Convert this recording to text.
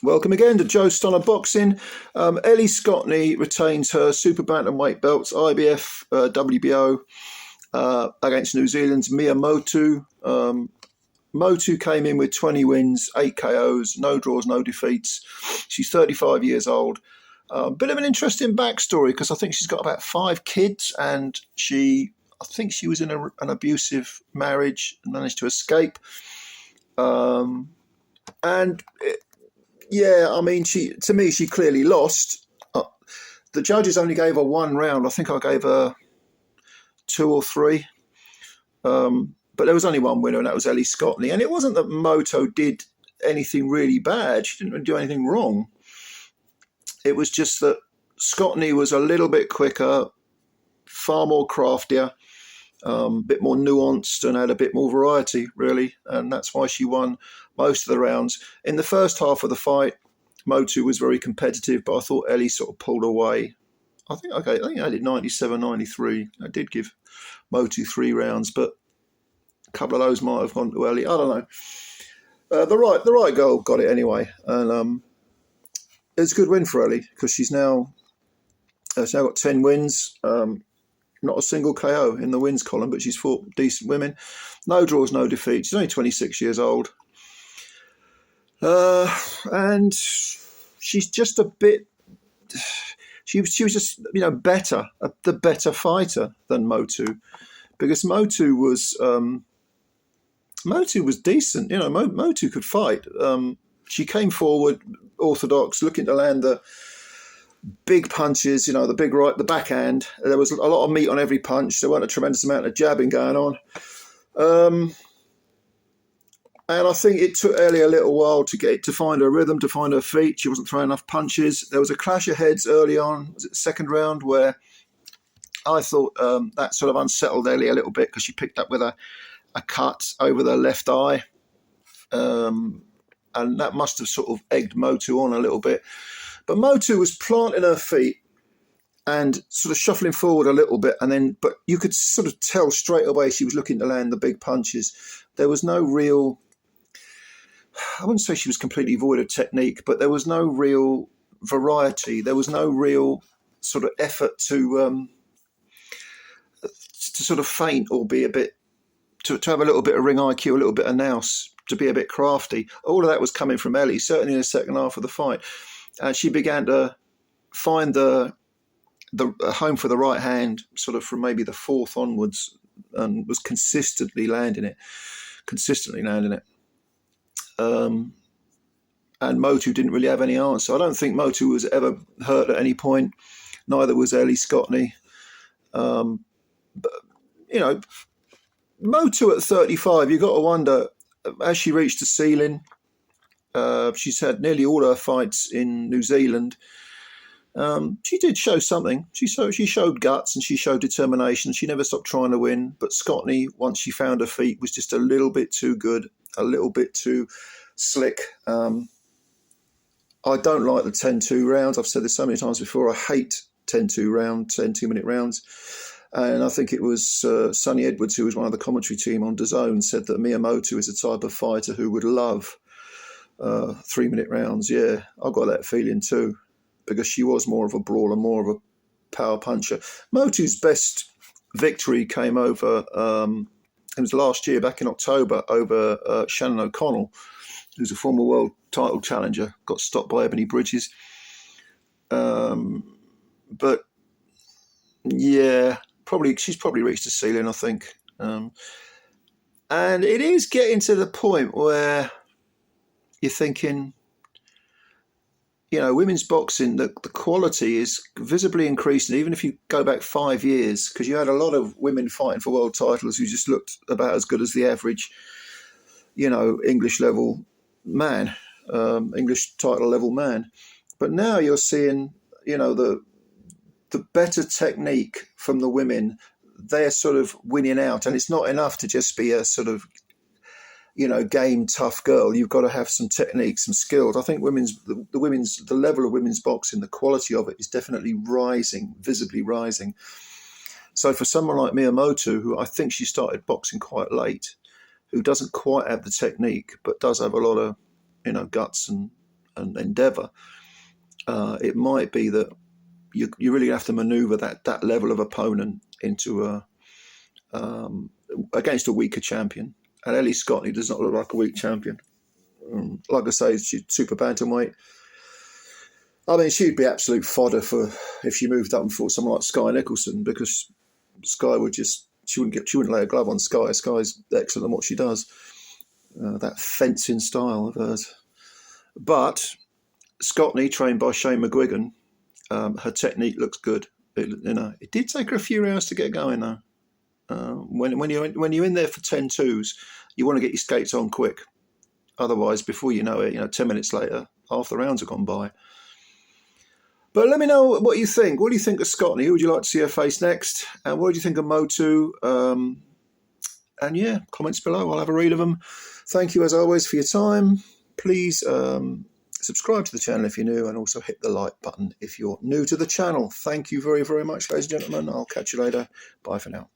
Welcome again to Joe Stunner Boxing. Ellie Scotney retains her super-bantamweight belts, IBF, WBO, against New Zealand's Mea Motu. Motu came in with 20 wins, 8 KOs, no draws, no defeats. She's 35 years old. Bit of an interesting backstory because I think she's got about 5 kids, and I think she was in an abusive marriage and managed to escape. To me, she clearly lost. The judges only gave her 1 round. I think I gave her 2 or 3. But there was only one winner, and that was Ellie Scotney. And it wasn't that Moto did anything really bad. She didn't do anything wrong. It was just that Scotney was a little bit quicker, far more craftier, a bit more nuanced, and had a bit more variety, really. And that's why she won most of the rounds. In the first half of the fight, Motu was very competitive, but I thought Ellie sort of pulled away. I think I did 97-93. I did give Motu 3 rounds, but a couple of those might have gone to Ellie. I don't know. The right girl got it anyway, and it's a good win for Ellie because she's now got 10 wins. Not a single KO in the wins column, but she's fought decent women. No draws, no defeats. She's only 26 years old. And she's just a bit... She was just, better, the better fighter than Motu. Because Motu was decent. Motu could fight. She came forward, orthodox, looking to land the big punches, the big right, the backhand. There was a lot of meat on every punch. There weren't a tremendous amount of jabbing going on. And I think it took Ellie a little while to find her rhythm, to find her feet. She wasn't throwing enough punches. There was a clash of heads early on, was it the second round, where I thought that sort of unsettled Ellie a little bit because she picked up with a cut over the left eye. And that must have sort of egged Motu on a little bit. But Motu was planting her feet and sort of shuffling forward a little bit, but you could sort of tell straight away she was looking to land the big punches. There was no real, I wouldn't say she was completely void of technique, but there was no real variety. There was no real sort of effort to sort of feint or be a bit, to have a little bit of ring IQ, a little bit of nous, to be a bit crafty. All of that was coming from Ellie, certainly in the second half of the fight. And she began to find the home for the right hand, sort of from maybe the 4th onwards, and was consistently landing it. And Motu didn't really have any answer. I don't think Motu was ever hurt at any point. Neither was Ellie Scotney. But, Motu at 35, you've got to wonder, as she reached the ceiling, she's had nearly all her fights in New Zealand. She did show something. She showed guts and she showed determination. She never stopped trying to win. But Scotney, once she found her feet, was just a little bit too good, a little bit too slick. I don't like the 10-2 rounds. I've said this so many times before. I hate 10-2-minute rounds. And I think it was Sonny Edwards, who was one of the commentary team on DAZN, said that Mea Motu is the type of fighter who would love 3-minute rounds. Yeah, I got that feeling too, because she was more of a brawler, more of a power puncher. Motu's best victory came over, it was last year, back in October, over Shannon O'Connell, who's a former world title challenger, got stopped by Ebony Bridges. But yeah, she's probably reached the ceiling, I think. And it is getting to the point where you're thinking, women's boxing, the quality is visibly increasing, even if you go back 5 years, because you had a lot of women fighting for world titles who just looked about as good as the average, English level man, English title level man. But now you're seeing, the better technique from the women. They're sort of winning out, and it's not enough to just be a sort of, game tough girl. You've got to have some technique, some skills. I think the level of women's boxing, the quality of it is definitely rising, visibly rising. So for someone like Mea Motu, who I think she started boxing quite late, who doesn't quite have the technique, but does have a lot of, guts and endeavour, it might be that you really have to manoeuvre that level of opponent into against a weaker champion. And Ellie Scotney does not look like a weak champion. Like I say, she's super bantamweight. I mean, she'd be absolute fodder for if she moved up and fought someone like Sky Nicholson, because Sky would she wouldn't lay a glove on Sky. Sky's excellent at what she does, that fencing style of hers. But Scotney, trained by Shane McGuigan, her technique looks good. It did take her a few rounds to get going though. When you're in there for 10-2s, you want to get your skates on quick. Otherwise, before you know it, 10 minutes later, half the rounds have gone by. But let me know what you think. What do you think of Scotney? Who would you like to see her face next? And what do you think of Motu? And yeah, comments below. I'll have a read of them. Thank you as always for your time. Please subscribe to the channel if you're new, and also hit the like button if you're new to the channel. Thank you very, very much, ladies and gentlemen. I'll catch you later. Bye for now.